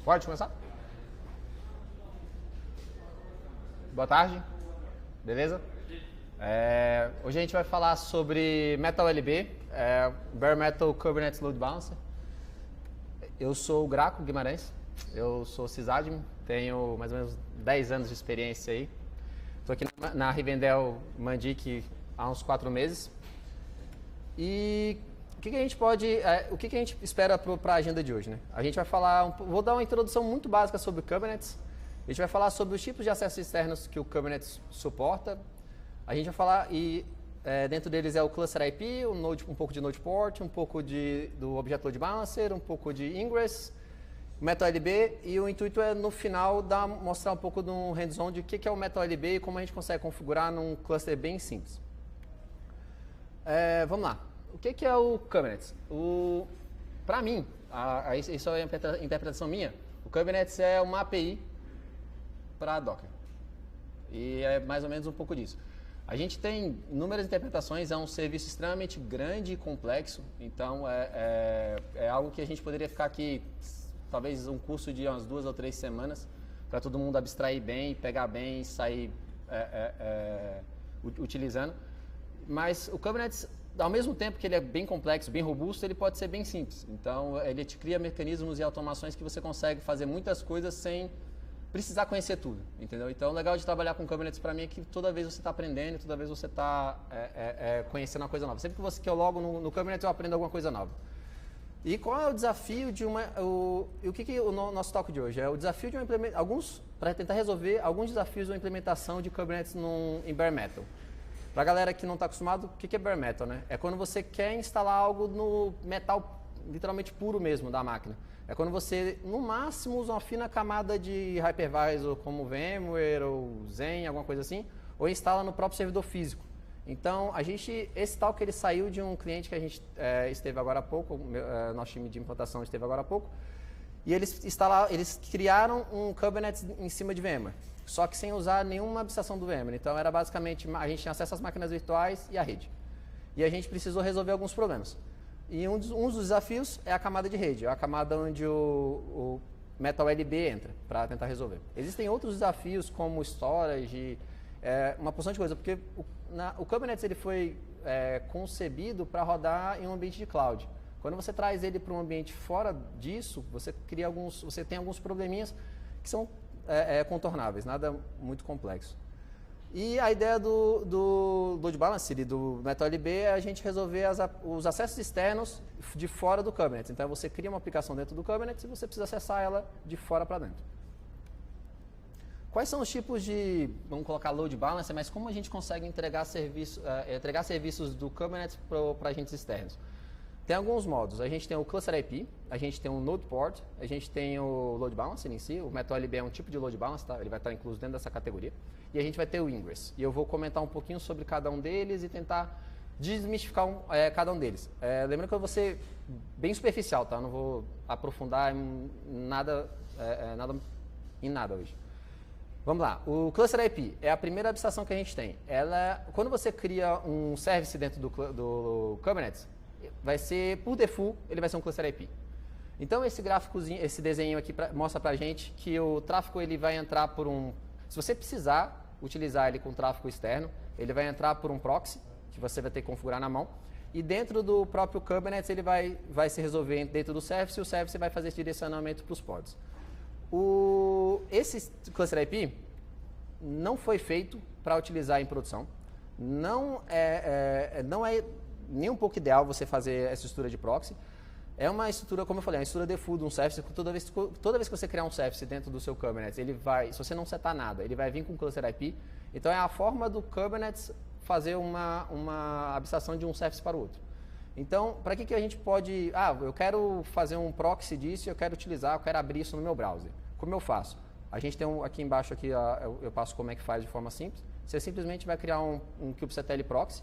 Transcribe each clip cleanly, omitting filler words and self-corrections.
Pode começar? Boa tarde, beleza? Hoje a gente vai falar sobre MetalLB, Bare Metal Kubernetes Load Balancer. Eu sou o Graco Guimarães, eu sou sysadmin, tenho mais ou menos 10 anos de experiência aí. Estou aqui na Rivendell Mandic há uns 4 meses. E o que a gente espera para a agenda de hoje, né? A gente vai falar, vou dar uma introdução muito básica sobre o Kubernetes. A gente vai falar sobre os tipos de acessos externos que o Kubernetes suporta. A gente vai falar, dentro deles é o Cluster IP, um pouco de Node Port, um pouco do Object Load Balancer, um pouco de Ingress, MetalLB, e o intuito é, no final, mostrar um pouco de um hands-on de o que é o MetalLB e como a gente consegue configurar num cluster bem simples. Vamos lá. O que é o Kubernetes? Para mim, isso é a interpretação minha, o Kubernetes é uma API para Docker. E é mais ou menos um pouco disso. A gente tem inúmeras interpretações, é um serviço extremamente grande e complexo, então é algo que a gente poderia ficar aqui, talvez um curso de umas 2 ou 3 semanas, para todo mundo abstrair bem, pegar bem e sair utilizando. Mas o Kubernetes, ao mesmo tempo que ele é bem complexo, bem robusto, ele pode ser bem simples. Então, ele te cria mecanismos e automações que você consegue fazer muitas coisas sem precisar conhecer tudo, entendeu? Então, o legal de trabalhar com Kubernetes para mim é que toda vez você está aprendendo, toda vez você está conhecendo uma coisa nova. Sempre que eu logo no Kubernetes, eu aprendo alguma coisa nova. E qual é o desafio de o nosso talk de hoje? É o desafio de para tentar resolver alguns desafios da implementação de Kubernetes em Bare Metal. Para a galera que não está acostumado, o que é Bare Metal, né? É quando você quer instalar algo no metal literalmente puro mesmo da máquina. É quando você, no máximo, usa uma fina camada de hypervisor como VMware ou Xen, alguma coisa assim, ou instala no próprio servidor físico. Então, esse talk ele saiu de um cliente que a gente esteve agora há pouco, nosso time de implantação esteve agora há pouco, e eles criaram um Kubernetes em cima de VMware, só que sem usar nenhuma abstração do VMware. Então, era basicamente, a gente tinha acesso às máquinas virtuais e à rede. E a gente precisou resolver alguns problemas. E um dos desafios é a camada de rede, é a camada onde o MetalLB entra, para tentar resolver. Existem outros desafios, como storage, uma porção de coisa, porque o Kubernetes ele foi concebido para rodar em um ambiente de cloud. Quando você traz ele para um ambiente fora disso, você tem alguns probleminhas que são contornáveis, nada muito complexo. E a ideia do Load Balancer e do MetalLB é a gente resolver os acessos externos de fora do Kubernetes. Então, você cria uma aplicação dentro do Kubernetes e você precisa acessar ela de fora para dentro. Quais são os tipos de, vamos colocar Load Balancer, mas como a gente consegue entregar serviços do Kubernetes para agentes externos? Tem alguns modos. A gente tem o Cluster IP, a gente tem o Node Port, a gente tem o Load Balancer em si. O MetalLB é um tipo de Load Balancer, tá? Ele vai estar incluso dentro dessa categoria. E a gente vai ter o Ingress. E eu vou comentar um pouquinho sobre cada um deles e tentar desmistificar cada um deles. Lembrando que eu vou ser bem superficial, tá? Eu não vou aprofundar em nada hoje. Vamos lá. O Cluster IP é a primeira abstração que a gente tem. Quando você cria um service dentro do Kubernetes, vai ser, por default, ele vai ser um Cluster IP. Então, esse gráficozinho, esse desenho aqui mostra pra gente que o tráfego ele vai entrar por se você precisar utilizar ele com tráfego externo, ele vai entrar por um proxy, que você vai ter que configurar na mão, e dentro do próprio Kubernetes ele vai se resolver dentro do service, e o service vai fazer esse direcionamento para os pods. Esse Cluster IP não foi feito para utilizar em produção, não é nem um pouco ideal você fazer essa estrutura de proxy. É uma estrutura, como eu falei, uma estrutura default de um service. Toda vez que você criar um service dentro do seu Kubernetes, se você não setar nada, ele vai vir com Cluster IP. Então, é a forma do Kubernetes fazer uma abstração de um service para o outro. Então, para que a gente pode... eu quero fazer um proxy disso, eu quero abrir isso no meu browser. Como eu faço? A gente tem aqui embaixo, eu passo como é que faz de forma simples. Você simplesmente vai criar um kubectl proxy,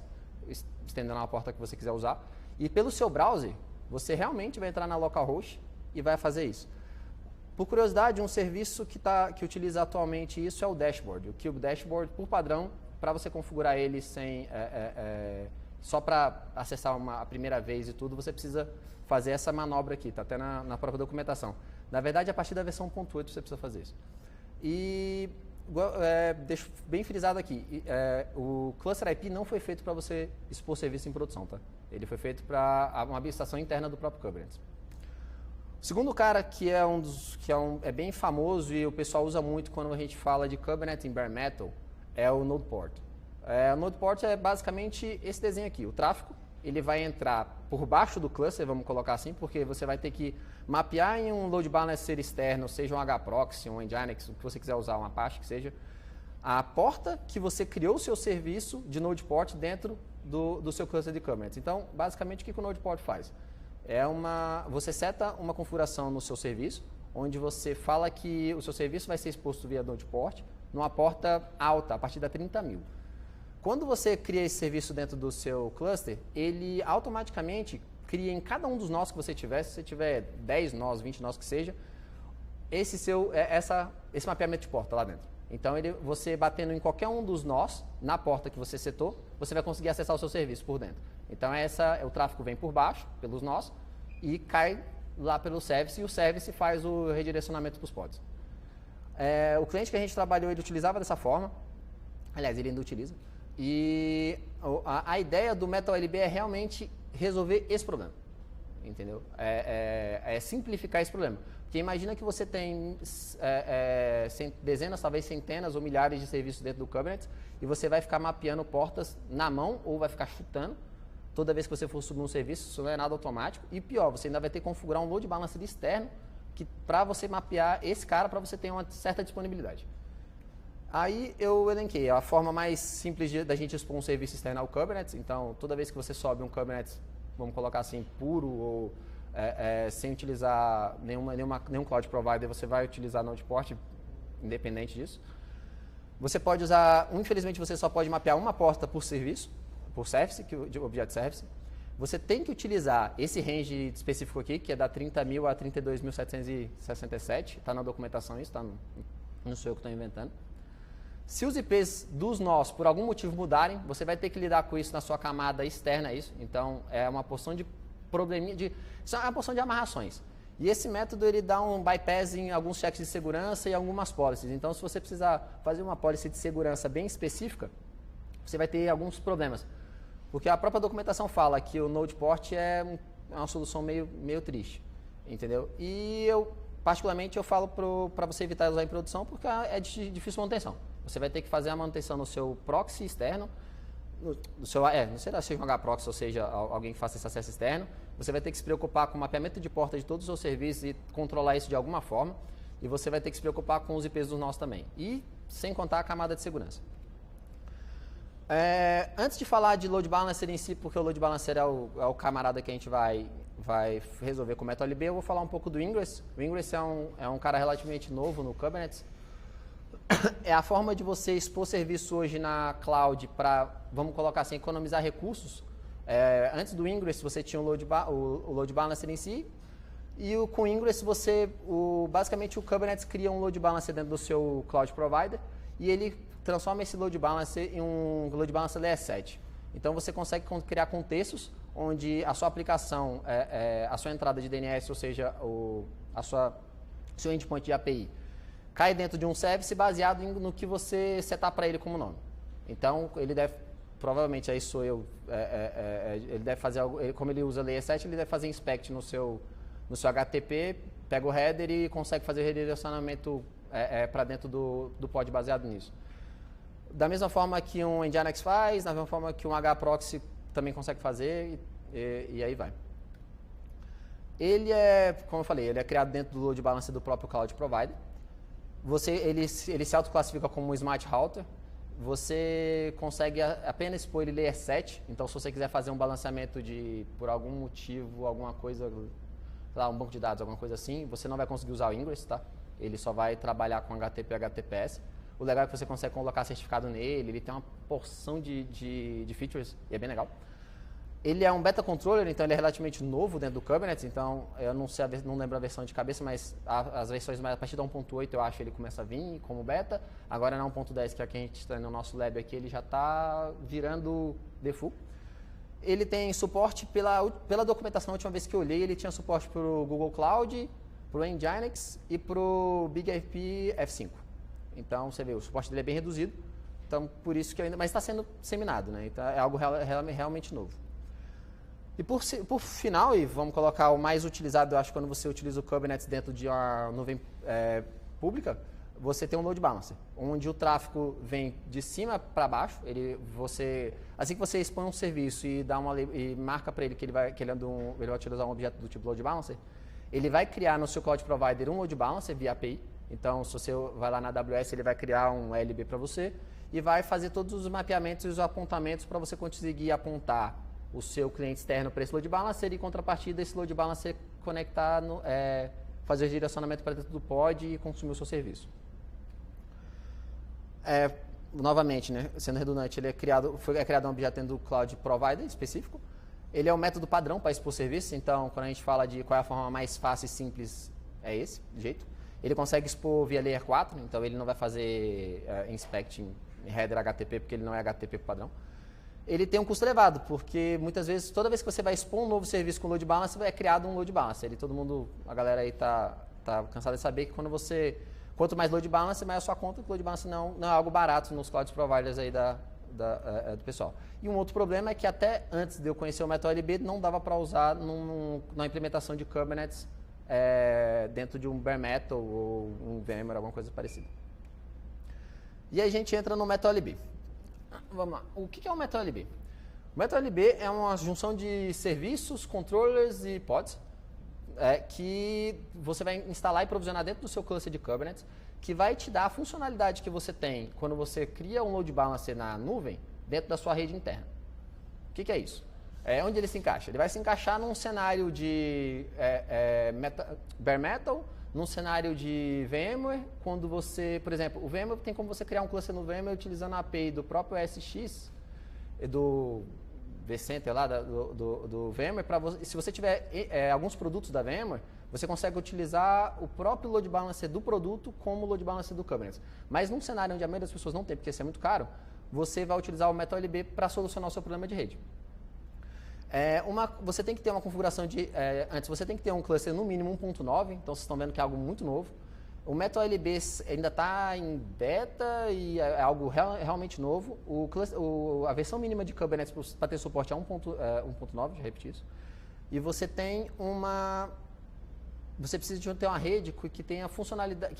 estendendo a porta que você quiser usar, e pelo seu browser, você realmente vai entrar na localhost e vai fazer isso. Por curiosidade, um serviço que utiliza atualmente isso é o Dashboard. O Kube Dashboard, por padrão, para você configurar ele só para acessar a primeira vez e tudo, você precisa fazer essa manobra aqui, está até na própria documentação. Na verdade, a partir da versão 1.8 você precisa fazer isso. E deixo bem frisado aqui, o Cluster IP não foi feito para você expor serviço em produção, tá? Ele foi feito para uma abstração interna do próprio Kubernetes. O segundo cara que é bem famoso e o pessoal usa muito quando a gente fala de Kubernetes em bare metal é o Node Port. O Node Port é basicamente esse desenho aqui. O tráfego ele vai entrar por baixo do cluster, vamos colocar assim, porque você vai ter que mapear em um load balancer externo, seja um HProxy, um Nginx, o que você quiser usar, um Apache, que seja, a porta que você criou o seu serviço de Node Port dentro do seu cluster de Kubernetes. Então, basicamente, o que o Node Port faz? Você seta uma configuração no seu serviço, onde você fala que o seu serviço vai ser exposto via Node Port, numa porta alta, a partir da 30.000. Quando você cria esse serviço dentro do seu cluster, ele automaticamente cria em cada um dos nós que você tiver, se você tiver 10 nós, 20 nós que seja, esse mapeamento de porta lá dentro. Então, você batendo em qualquer um dos nós, na porta que você setou, você vai conseguir acessar o seu serviço por dentro. Então, o tráfego vem por baixo, pelos nós, e cai lá pelo service, e o service faz o redirecionamento para os pods. O cliente que a gente trabalhou, ele utilizava dessa forma, aliás, ele ainda utiliza, e a ideia do MetalLB é realmente resolver esse problema, entendeu? É simplificar esse problema. Porque imagina que você tem dezenas, talvez centenas ou milhares de serviços dentro do Kubernetes e você vai ficar mapeando portas na mão ou vai ficar chutando toda vez que você for subir um serviço, isso não é nada automático. E pior, você ainda vai ter que configurar um load balancer externo para você mapear esse cara para você ter uma certa disponibilidade. Aí eu elenquei a forma mais simples da gente expor um serviço externo ao Kubernetes. Então, toda vez que você sobe um Kubernetes, vamos colocar assim, puro ou sem utilizar nenhum cloud provider, você vai utilizar Node Port, independente disso. Você pode usar, infelizmente você só pode mapear uma porta por serviço, por service, de Object Service. Você tem que utilizar esse range específico aqui, que é da 30.000 a 32.767, está na documentação isso, não sou eu que estou inventando. Se os IPs dos nós, por algum motivo, mudarem, você vai ter que lidar com isso na sua camada externa, isso. Então, é uma porção de probleminha, isso é uma porção de amarrações. E esse método, ele dá um bypass em alguns checks de segurança e algumas policies. Então, se você precisar fazer uma policy de segurança bem específica, você vai ter alguns problemas. Porque a própria documentação fala que o Node Port é uma solução meio triste, entendeu? E particularmente, eu falo para você evitar usar em produção, porque é de difícil manutenção. Você vai ter que fazer a manutenção no seu proxy externo, não sei se seja um HProxy ou seja alguém que faça esse acesso externo. Você vai ter que se preocupar com o mapeamento de porta de todos os seus serviços e controlar isso de alguma forma. E você vai ter que se preocupar com os IPs dos nós também. E sem contar a camada de segurança. Antes de falar de load balancer em si, porque o load balancer é o camarada que a gente vai resolver com o MetalLB, eu vou falar um pouco do Ingress. O Ingress é um cara relativamente novo no Kubernetes. É a forma de você expor serviço hoje na cloud para, vamos colocar assim, economizar recursos. Antes do Ingress, você tinha o load balancer em si, e com o Ingress, basicamente o Kubernetes cria um load balancer dentro do seu cloud provider, e ele transforma esse load balancer em um load balancer Layer 7. Então, você consegue criar contextos onde a sua aplicação, a sua entrada de DNS, ou seja, seu endpoint de API, cai dentro de um service baseado no que você setar para ele como nome. Então, ele deve, provavelmente, aí sou eu, ele deve fazer algo, como ele usa Layer 7, ele deve fazer inspect no seu HTTP, pega o header e consegue fazer redirecionamento para dentro do pod baseado nisso. Da mesma forma que um Nginx faz, da mesma forma que um HProxy também consegue fazer, e aí vai. Ele como eu falei, ele é criado dentro do load balancer do próprio cloud provider. Ele se autoclassifica como um Smart Router. Você consegue apenas expor ele Layer 7. Então, se você quiser fazer um balanceamento por algum motivo, alguma coisa, sei lá, um banco de dados, alguma coisa assim, você não vai conseguir usar o Ingress, tá? Ele só vai trabalhar com HTTP e HTTPS. O legal é que você consegue colocar certificado nele, ele tem uma porção de features e é bem legal. Ele é um beta controller, então ele é relativamente novo dentro do Kubernetes, então eu não lembro a versão de cabeça, mas as versões mais a partir da 1.8 eu acho ele começa a vir como beta. Agora na 1.10, que é a que a gente está no nosso lab aqui, ele já está virando default. Ele tem suporte pela documentação, a última vez que eu olhei, ele tinha suporte para o Google Cloud, para o Nginx e para o BigIP F5. Então, você vê, o suporte dele é bem reduzido, então por isso que ainda, mas está sendo disseminado, né? Então é algo realmente novo. E por final, e vamos colocar o mais utilizado, eu acho, quando você utiliza o Kubernetes dentro de uma nuvem pública, você tem um load balancer, onde o tráfego vem de cima para baixo. Assim que você expõe um serviço e marca para ele que ele vai utilizar um objeto do tipo load balancer, ele vai criar no seu cloud provider um load balancer via API. Então, se você vai lá na AWS, ele vai criar um LB para você e vai fazer todos os mapeamentos e os apontamentos para você conseguir apontar o seu cliente externo para esse load balancer e, em contrapartida, esse load balancer conectar, fazer o direcionamento para dentro do pod e consumir o seu serviço. Novamente, né, sendo redundante, ele é criado um objeto dentro do Cloud Provider específico. Ele é um método padrão para expor serviço, então, quando a gente fala de qual é a forma mais fácil e simples, é esse jeito. Ele consegue expor via Layer 4, então ele não vai fazer inspecting header HTTP, porque ele não é HTTP padrão. Ele tem um custo elevado, porque muitas vezes, toda vez que você vai expor um novo serviço com load balancer, é criado um load balancer. A galera aí tá cansada de saber que quanto mais load balancer, mais a sua conta, que load balancer não é algo barato nos cloud providers aí do pessoal. E um outro problema é que até antes de eu conhecer o MetalLB, não dava para usar na implementação de Kubernetes dentro de um bare metal ou um VMware, alguma coisa parecida. E aí a gente entra no MetalLB. Vamos lá. O que é o MetalLB? O MetalLB é uma junção de serviços, controllers e pods que você vai instalar e provisionar dentro do seu cluster de Kubernetes, que vai te dar a funcionalidade que você tem quando você cria um load balancer na nuvem dentro da sua rede interna. O que é isso? Onde ele se encaixa? Ele vai se encaixar num cenário de bare metal, num cenário de VMware, quando você, por exemplo, o VMware tem como você criar um cluster no VMware utilizando a API do próprio SX, do vCenter lá, do VMware, se você tiver alguns produtos da VMware, você consegue utilizar o próprio load balancer do produto como load balancer do Kubernetes. Mas num cenário onde a maioria das pessoas não tem, porque isso é muito caro, você vai utilizar o MetalLB para solucionar o seu problema de rede. Você tem que ter uma configuração antes você tem que ter um cluster no mínimo 1.9, então vocês estão vendo que é algo muito novo. O MetalLB ainda está em beta e é algo realmente novo. A versão mínima de Kubernetes para ter suporte é 1.9, já repeti isso. E você tem você precisa de ter uma rede que tenha funcionalidade,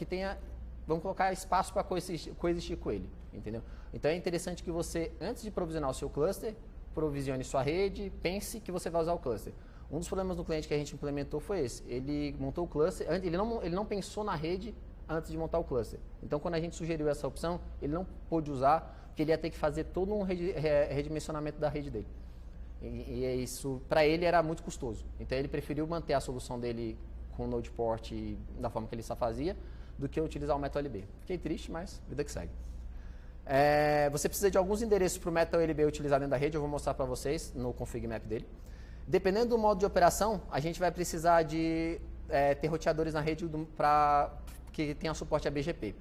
vamos colocar espaço para coexistir com ele, entendeu? Então é interessante que você, antes de provisionar o seu cluster, provisione sua rede, pense que você vai usar o cluster. Um dos problemas do cliente que a gente implementou foi esse. Ele montou o cluster, ele não pensou na rede antes de montar o cluster. Então, quando a gente sugeriu essa opção, ele não pôde usar, porque ele ia ter que fazer todo um redimensionamento da rede dele. E isso, para ele, era muito custoso. Então, ele preferiu manter a solução dele com o Nodeport da forma que ele só fazia, do que utilizar o MetalLB. Fiquei triste, mas vida que segue. Você precisa de alguns endereços para o MetalLB utilizar dentro da rede, eu vou mostrar para vocês no config map dele. Dependendo do modo de operação, a gente vai precisar de ter roteadores na rede que tenha suporte a BGP.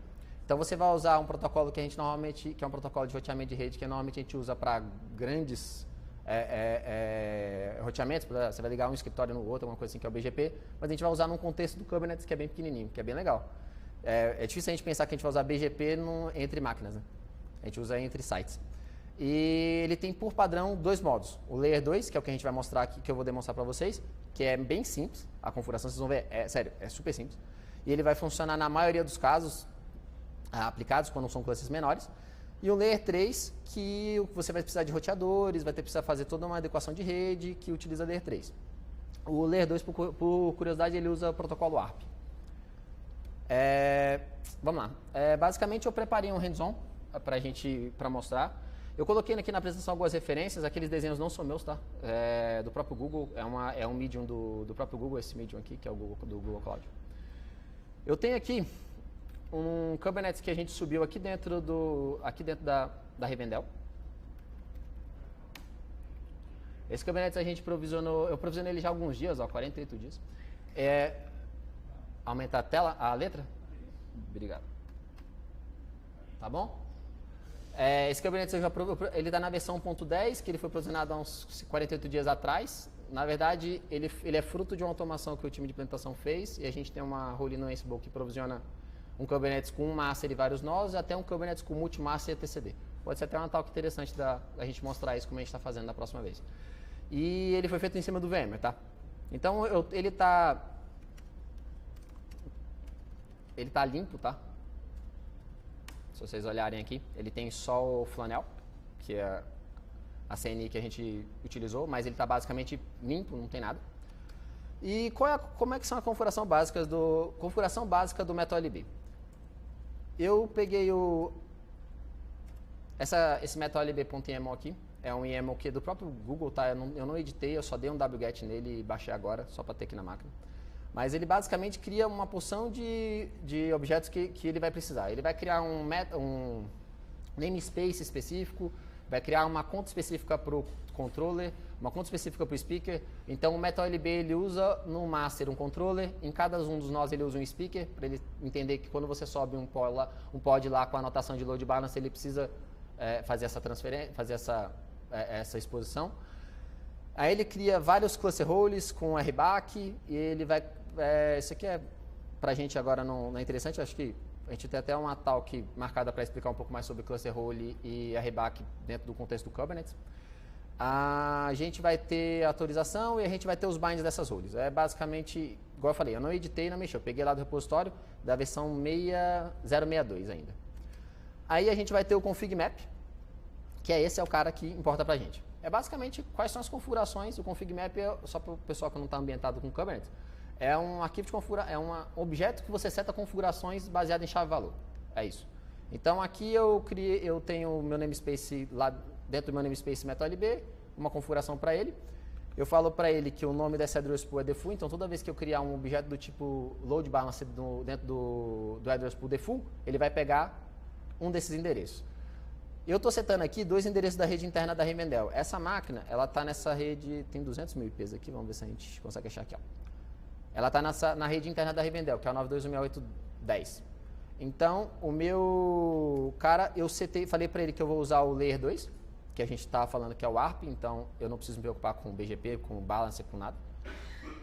Então você vai usar um protocolo que a gente normalmente, que é um protocolo de roteamento de rede, que normalmente a gente usa para grandes roteamentos, você vai ligar um escritório no outro, alguma coisa assim, que é o BGP, mas a gente vai usar num contexto do Kubernetes que é bem pequenininho, que é bem legal. É difícil a gente pensar que a gente vai usar BGP entre máquinas, né? A gente usa entre sites. E ele tem por padrão dois modos. O Layer 2, que é o que a gente vai mostrar aqui, que eu vou demonstrar para vocês, que é bem simples. A configuração, vocês vão ver, sério, é super simples. E ele vai funcionar na maioria dos casos aplicados quando são clusters menores. E o Layer 3, que você vai precisar de roteadores, vai precisar fazer toda uma adequação de rede que utiliza Layer 3. O Layer 2, por curiosidade, ele usa o protocolo ARP. Vamos lá. Basicamente, eu preparei um hands-on para mostrar. Eu coloquei aqui na apresentação algumas referências, aqueles desenhos não são meus, tá? Do próprio Google, é um Medium do próprio Google, esse Medium aqui, que é o do Google Cloud. Eu tenho aqui um Kubernetes que a gente subiu aqui dentro da Revendel. Esse Kubernetes a gente eu provisionei ele já há alguns dias, 48 dias. Aumentar a tela, a letra? Obrigado. Tá bom? Esse Kubernetes ele está na versão 1.10, que ele foi provisionado há uns 48 dias atrás, Na verdade, ele é fruto de uma automação que o time de implementação fez, e a gente tem uma role no Ansible que provisiona um Kubernetes com um master e vários nós, até um Kubernetes com multi-master e etcd. Pode ser até uma talk interessante da gente mostrar isso como a gente está fazendo na próxima vez. E ele foi feito em cima do VMware, tá? Então, ele tá limpo, tá? Se vocês olharem aqui, ele tem só o Flanel, que é a CNI que a gente utilizou, mas ele está basicamente limpo, não tem nada. E como é que são as configurações básicas do MetalLB? Eu peguei esse MetalLB.yaml aqui, é um YAML que é do próprio Google, tá? Eu não editei, eu só dei um wget nele e baixei agora, só para ter aqui na máquina. Mas ele basicamente cria uma porção de objetos que ele vai precisar. Ele vai criar um namespace específico, vai criar uma conta específica para o controller, uma conta específica para o speaker. Então, o MetalLB ele usa no master um controller, em cada um dos nós ele usa um speaker, para ele entender que quando você sobe um pod lá com a anotação de load balance, ele precisa fazer essa transferência, fazer essa exposição. Aí ele cria vários cluster roles com RBAC e ele vai... isso aqui pra gente agora não é interessante, acho que a gente tem até uma talk marcada para explicar um pouco mais sobre cluster role e RBAC dentro do contexto do Kubernetes. A gente vai ter a autorização e a gente vai ter os binds dessas roles. É basicamente, igual eu falei, eu não editei, não mexi, eu peguei lá do repositório da versão 062 ainda. Aí a gente vai ter o config map, que esse é o cara que importa pra gente. É basicamente quais são as configurações. O config map é só para o pessoal que não está ambientado com Kubernetes. É um arquivo de configuração, é um objeto que você seta configurações baseado em chave-valor. É isso. Então aqui eu tenho o meu namespace lá dentro do meu namespace MetalLB, uma configuração para ele. Eu falo para ele que o nome dessa address pool é default, então toda vez que eu criar um objeto do tipo load balance dentro do address pool default, ele vai pegar um desses endereços. Eu estou setando aqui 2 endereços da rede interna da Rivendell. Essa máquina, ela está nessa rede, tem 200 mil IPs aqui, vamos ver se a gente consegue achar aqui. Ó. Ela está na rede interna da Rivendell, que é o 92.168.10. Então, o meu cara, eu falei para ele que eu vou usar o Layer 2, que a gente estava falando que é o ARP, então eu não preciso me preocupar com o BGP, com o Balancer, com nada.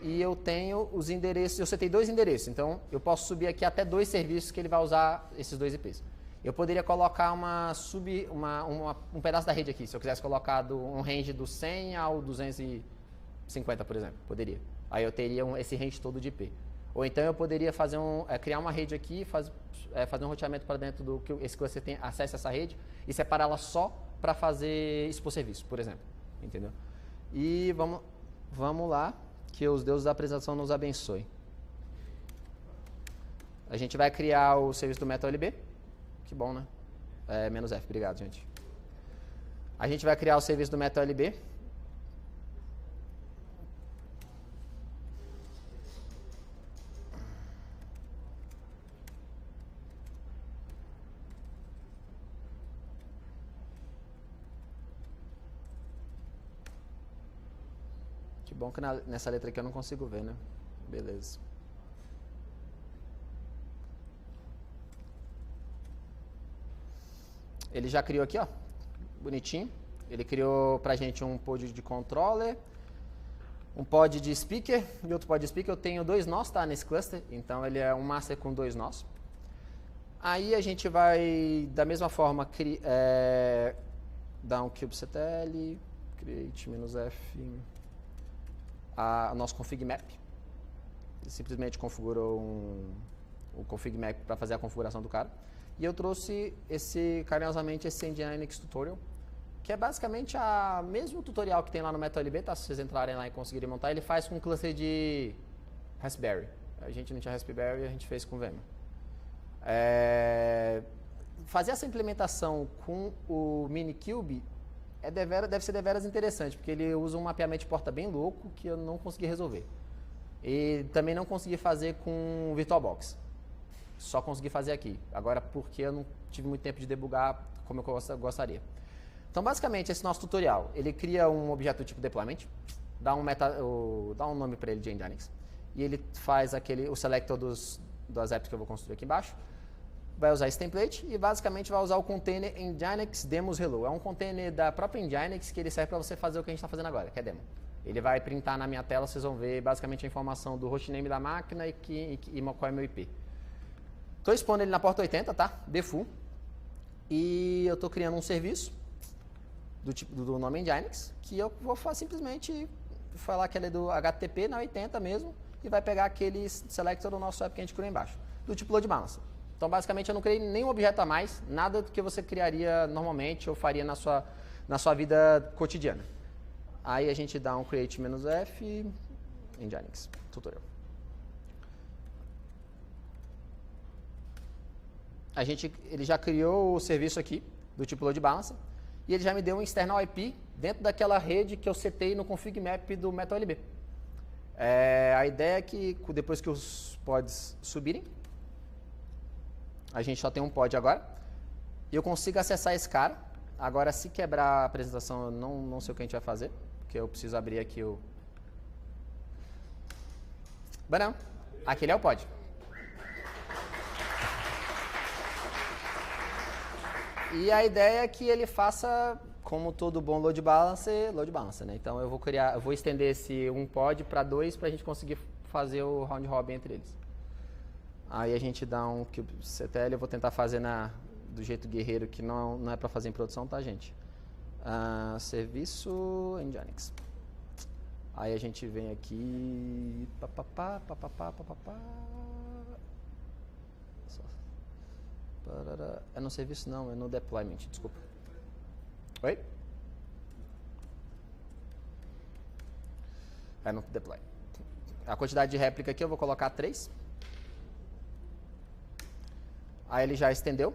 E eu tenho os endereços, eu setei 2 endereços, então eu posso subir aqui até 2 serviços que ele vai usar esses 2 IPs. Eu poderia colocar um pedaço da rede aqui, se eu quisesse colocar um range do 100 ao 250, por exemplo, poderia. Aí eu teria esse range todo de IP. Ou então eu poderia criar uma rede aqui, fazer um roteamento para dentro do que você tem acesso a essa rede e separá-la só para fazer expor serviço, por exemplo. Entendeu? E vamos lá, que os deuses da apresentação nos abençoem. A gente vai criar o serviço do MetalLB. Que bom, né? -F, obrigado, gente. A gente vai criar o serviço do MetalLB. Que bom que nessa letra aqui eu não consigo ver, né? Beleza. Ele já criou aqui, ó, bonitinho. Ele criou pra gente um pod de controller, um pod de speaker e outro pod de speaker. Eu tenho 2 nós, tá, nesse cluster, então ele é um master com 2 nós. Aí a gente vai, da mesma forma, dar um kubectl, create -f, o nosso config map. Ele simplesmente configurou o config map para fazer a configuração do cara. E eu trouxe carinhosamente esse Nginx tutorial, que é basicamente o mesmo tutorial que tem lá no MetalLB, tá? Se vocês entrarem lá e conseguirem montar, ele faz com um cluster de Raspberry. A gente não tinha Raspberry e a gente fez com VMware. Fazer essa implementação com o Minikube deve ser deveras interessante, porque ele usa um mapeamento de porta bem louco que eu não consegui resolver. E também não consegui fazer com VirtualBox. Só consegui fazer aqui. Agora, porque eu não tive muito tempo de debugar como eu gostaria. Então, basicamente, esse nosso tutorial, ele cria um objeto do tipo deployment, dá um nome para ele de Nginx, e ele faz o selector das apps que eu vou construir aqui embaixo, vai usar esse template e, basicamente, vai usar o container Nginx demos hello. É um container da própria Nginx que ele serve para você fazer o que a gente está fazendo agora, que é demo. Ele vai printar na minha tela, vocês vão ver basicamente a informação do hostname da máquina e qual é meu IP. Estou expondo ele na porta 80, tá? Default. E eu estou criando um serviço do tipo do nome Nginx, que eu vou simplesmente falar que ele é do HTTP na 80 mesmo, e vai pegar aquele selector do nosso app que a gente criou embaixo, do tipo load balancer. Então, basicamente, eu não criei nenhum objeto a mais, nada do que você criaria normalmente ou faria na sua vida cotidiana. Aí a gente dá um create "-f", Nginx, tutorial. Ele já criou o serviço aqui, do tipo load balancer, e ele já me deu um external IP dentro daquela rede que eu setei no config map do MetalLB. A ideia é que depois que os pods subirem, a gente só tem um pod agora, e eu consigo acessar esse cara. Agora, se quebrar a apresentação, eu não sei o que a gente vai fazer, porque eu preciso abrir aqui o... Mas não, aquele é o pod. E a ideia é que ele faça, como todo bom load balancer, né? Então eu vou estender esse um pod para 2 para a gente conseguir fazer o round robin entre eles. Aí a gente dá um kubectl, eu vou tentar fazer do jeito guerreiro, que não é para fazer em produção, tá, gente? Serviço Nginx. Aí a gente vem aqui, é no serviço não, é no deployment, desculpa. Oi? É no deploy. A quantidade de réplica aqui eu vou colocar 3. Aí ele já estendeu.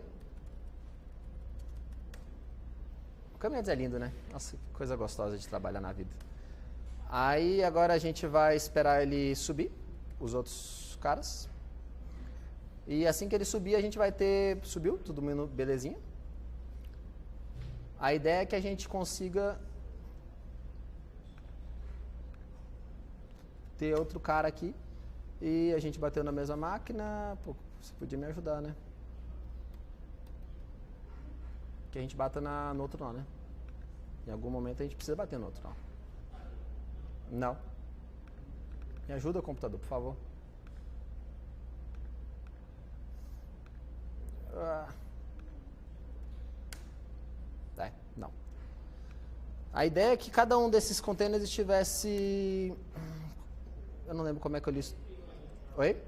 O Kubernetes é lindo, né? Nossa, que coisa gostosa de trabalhar na vida. Aí agora a gente vai esperar ele subir, os outros caras. E assim que ele subir, a gente vai ter... Subiu, tudo belezinha. A ideia é que a gente consiga ter outro cara aqui. E a gente bateu na mesma máquina. Pô, você podia me ajudar, né? Que a gente bata no outro nó, né? Em algum momento a gente precisa bater no outro nó. Não. Me ajuda, computador, por favor. Não. A ideia é que cada um desses containers estivesse... Eu não lembro como é que eu li isso. Oi?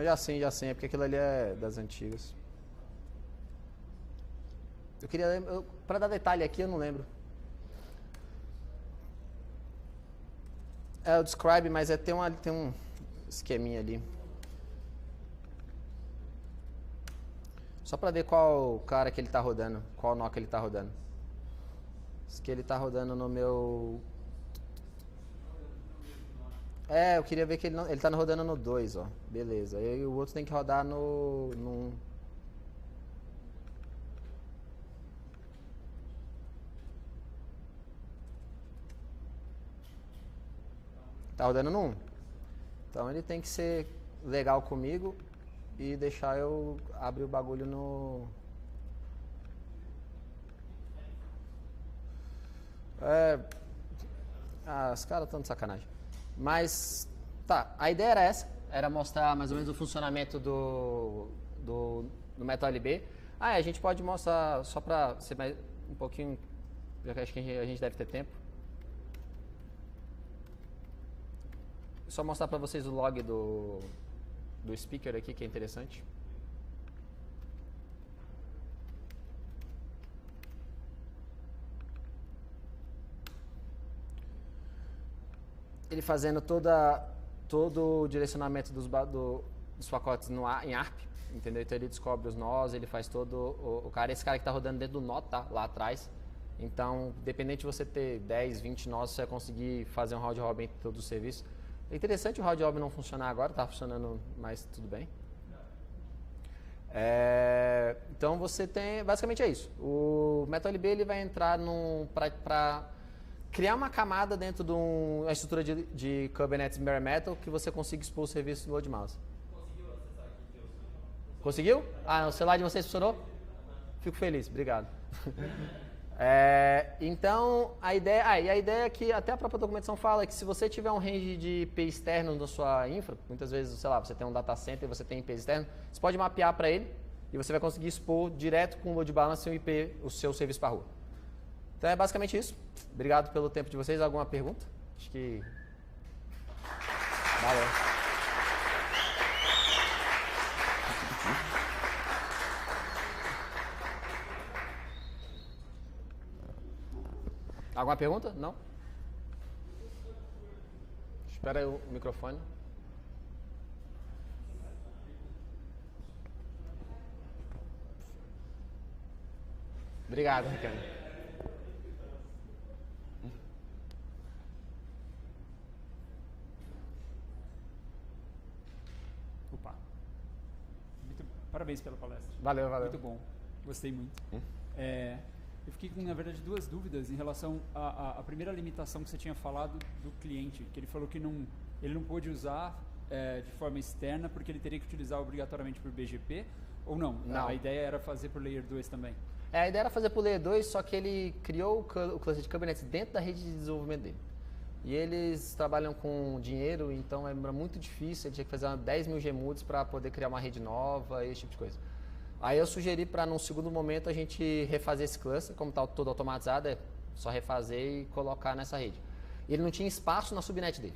Já sim, é porque aquilo ali é das antigas. Eu queria lembrar... Para dar detalhe aqui, eu não lembro. É o describe, mas tem um esqueminha ali. Só para ver qual cara que ele está rodando, qual nó que ele está rodando. Esse que ele está rodando no meu... eu queria ver que ele está rodando no 2, ó. Beleza. E o outro tem que rodar no 1. Tá rodando no 1. Então ele tem que ser legal comigo e deixar eu abrir o bagulho no... os caras estão de sacanagem. Mas, tá, a ideia era essa. Era mostrar mais ou menos o funcionamento do MetalLB. A gente pode mostrar, só para ser mais um pouquinho, já que acho que a gente deve ter tempo. Só mostrar para vocês o log do speaker aqui, que é interessante. Ele fazendo todo o direcionamento dos pacotes em ARP, entendeu? Então ele descobre os nós, ele faz todo esse cara que está rodando dentro do nó, tá? Lá atrás. Então, independente de você ter 10, 20 nós, você vai conseguir fazer um round robin entre todos os serviços. É interessante o round robin não funcionar agora, tá funcionando, mas tudo bem. Então você tem, basicamente é isso. O MetalLB ele vai entrar para criar uma camada dentro de uma estrutura de Kubernetes Bare Metal que você consiga expor o serviço do load balancer. Conseguiu acessar aqui? Conseguiu? No celular de vocês funcionou? Fico feliz, obrigado. Então, a ideia é que até a própria documentação fala que se você tiver um range de IP externo na sua infra, muitas vezes, sei lá, você tem um data center e você tem IP externo, você pode mapear para ele e você vai conseguir expor direto com o load balance o seu serviço para a rua. Então é basicamente isso. Obrigado pelo tempo de vocês. Alguma pergunta? Acho que... Valeu. Alguma pergunta? Não? Espera aí o microfone. Obrigado, Ricardo. Opa. Parabéns pela palestra. Valeu. Muito bom. Gostei muito. Eu fiquei com, na verdade, duas dúvidas em relação à primeira limitação que você tinha falado do cliente, que ele falou que ele não pôde usar de forma externa porque ele teria que utilizar obrigatoriamente por BGP, ou não? Não. A ideia era fazer por Layer 2 também? A ideia era fazer por Layer 2, só que ele criou o cluster de Kubernetes dentro da rede de desenvolvimento dele. E eles trabalham com dinheiro, então era muito difícil, ele tinha que fazer 10 mil gmods para poder criar uma rede nova, esse tipo de coisa. Aí eu sugeri para, num segundo momento, a gente refazer esse cluster, como está todo automatizado, é só refazer e colocar nessa rede. E ele não tinha espaço na subnet dele.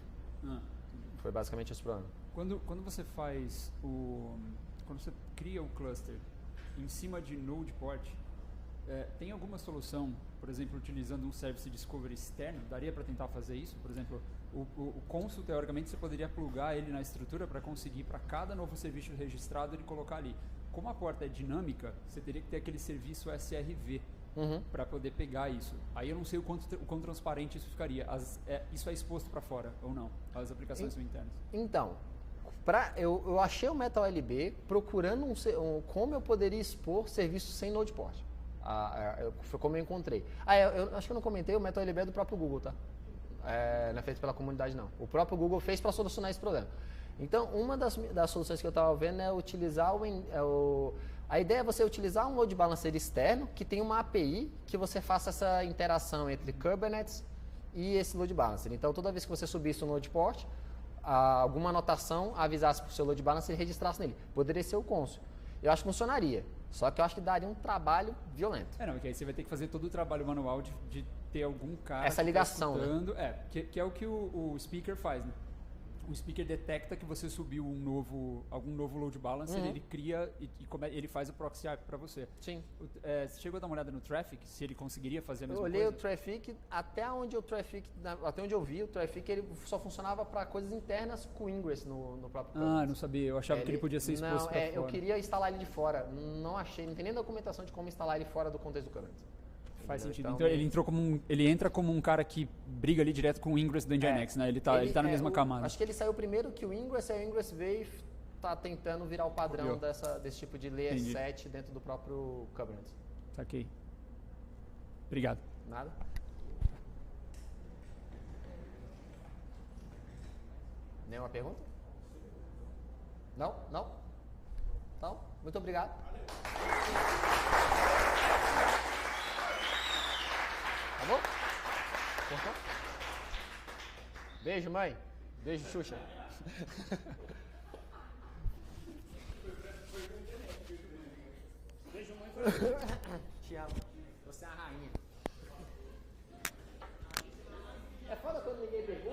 Foi basicamente esse problema. Quando você faz quando você cria o cluster em cima de Node Port, tem alguma solução, por exemplo, utilizando um Service Discovery externo? Daria para tentar fazer isso? Por exemplo, o Consul, teoricamente, você poderia plugar ele na estrutura para conseguir, para cada novo serviço registrado, ele colocar ali. Como a porta é dinâmica, você teria que ter aquele serviço SRV para poder pegar isso. Aí eu não sei o quão transparente isso ficaria. Isso é exposto para fora ou não? As aplicações são internas. Então, eu achei o MetalLB procurando como eu poderia expor serviços sem Node Port. Foi como eu encontrei. Eu acho que eu não comentei, o MetalLB é do próprio Google, tá? Não é feito pela comunidade, não. O próprio Google fez para solucionar esse problema. Então, uma das soluções que eu estava vendo é utilizar a ideia é você utilizar um load balancer externo que tem uma API que você faça essa interação entre Kubernetes e esse load balancer. Então, toda vez que você subisse um load port, alguma anotação avisasse para o seu load balancer e registrasse nele. Poderia ser o Consul. Eu acho que funcionaria, só que eu acho que daria um trabalho violento. Porque aí você vai ter que fazer todo o trabalho manual de ter algum cara essa ligação, escutando, que é o que o speaker faz, né? O speaker detecta que você subiu algum novo load balancer, ele cria e ele faz o proxy para você. Sim. Você chegou a dar uma olhada no traffic, se ele conseguiria fazer a mesma coisa? coisa? Eu olhei o traffic, até onde eu vi, o traffic ele só funcionava para coisas internas com ingress no próprio Kubernetes. Não sabia. Eu achava que ele podia ser exposto para fora. Eu queria instalar ele de fora. Não achei, não tem nem documentação de como instalar ele fora do contexto do Kubernetes. Faz sentido. Então ele entra como um cara que briga ali direto com o Ingress do Nginx, né? Ele tá na mesma camada. Acho que ele saiu primeiro que o Ingress, aí o Ingress veio e tá tentando virar o padrão desse tipo de Layer 7 dentro do próprio Kubernetes. Saquei. Obrigado. Nada. Nenhuma pergunta? Não? Então, muito obrigado. Tá bom? Cortou? Beijo, mãe. Beijo, Xuxa. Beijo, mãe. Te amo. Você é a rainha. É foda quando ninguém pergunta.